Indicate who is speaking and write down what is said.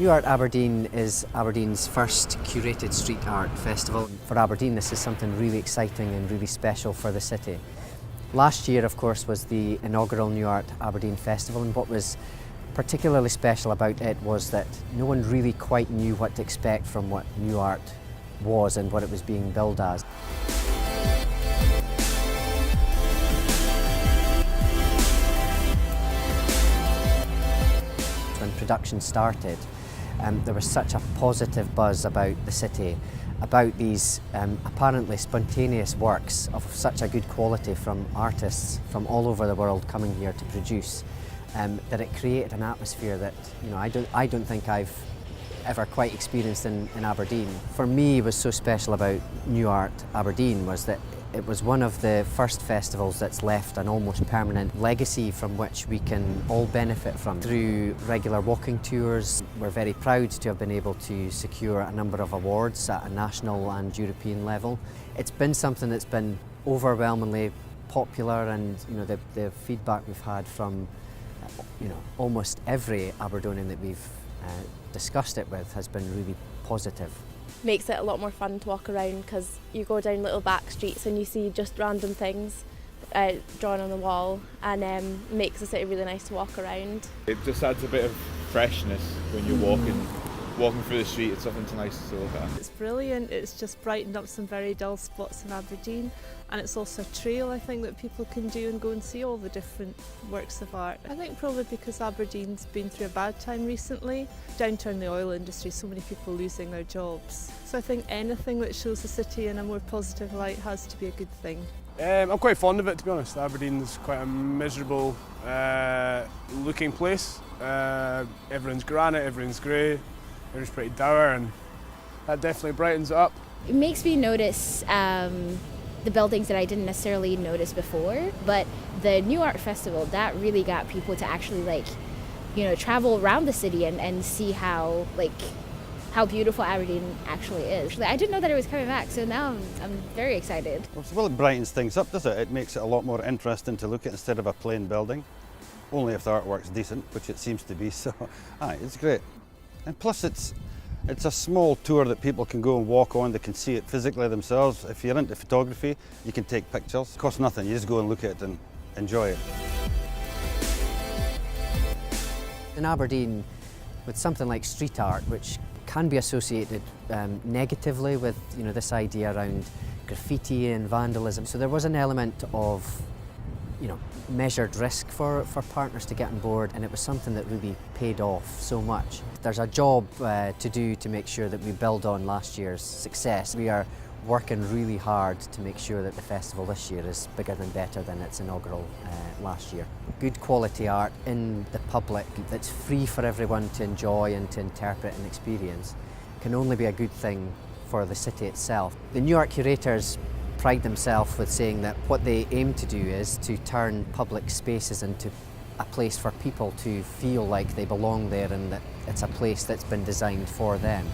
Speaker 1: Nuart Aberdeen is Aberdeen's first curated street art festival. For Aberdeen, this is something really exciting and really special for the city. Last year, of course, was the inaugural Nuart Aberdeen Festival, and what was particularly special about it was that no one really quite knew what to expect from what Nuart was and what it was being billed as. When production started, there was such a positive buzz about the city, about these apparently spontaneous works of such a good quality from artists from all over the world coming here to produce, that it created an atmosphere that I don't think I've ever quite experienced in Aberdeen. For me, what's so special about Nuart Aberdeen was that it was one of the first festivals that's left an almost permanent legacy from which we can all benefit from through regular walking tours. We're very proud to have been able to secure a number of awards at a national and European level. It's been something that's been overwhelmingly popular, and the feedback we've had from almost every Aberdonian that we've discussed it with has been really positive.
Speaker 2: Makes it a lot more fun to walk around because you go down little back streets and you see just random things drawn on the wall, and makes the city really nice to walk around.
Speaker 3: It just adds a bit of freshness when you're walking through the street. It's something nice to look at.
Speaker 4: It's brilliant. It's just brightened up some very dull spots in Aberdeen, and it's also a trail, I think, that people can do and go and see all the different works of art. I think probably because Aberdeen's been through a bad time recently, downturn in the oil industry, so many people losing their jobs. So I think anything that shows the city in a more positive light has to be a good thing.
Speaker 5: I'm quite fond of it, to be honest. Aberdeen's quite a miserable looking place. Everyone's granite, everyone's grey, everyone's pretty dour, and that definitely brightens it up.
Speaker 6: It makes me notice the buildings that I didn't necessarily notice before, but the Nuart Festival, that really got people to actually travel around the city and see how beautiful Aberdeen actually is. I didn't know that it was coming back, so now I'm very excited.
Speaker 7: Well, it brightens things up, does it? It makes it a lot more interesting to look at instead of a plain building. Only if the artwork's decent, which it seems to be, so it's great. And plus it's a small tour that people can go and walk on. They can see it physically themselves. If you're into photography, you can take pictures. It costs nothing, you just go and look at it and enjoy it.
Speaker 1: In Aberdeen, with something like street art, which can be associated negatively with this idea around graffiti and vandalism. So there was an element of measured risk for partners to get on board, and it was something that really paid off so much. There's a job to do to make sure that we build on last year's success. We are working really hard to make sure that the festival this year is bigger than better than its inaugural last year. Good quality art in the public that's free for everyone to enjoy and to interpret and experience can only be a good thing for the city itself. The Nuart curators pride themselves with saying that what they aim to do is to turn public spaces into a place for people to feel like they belong there and that it's a place that's been designed for them.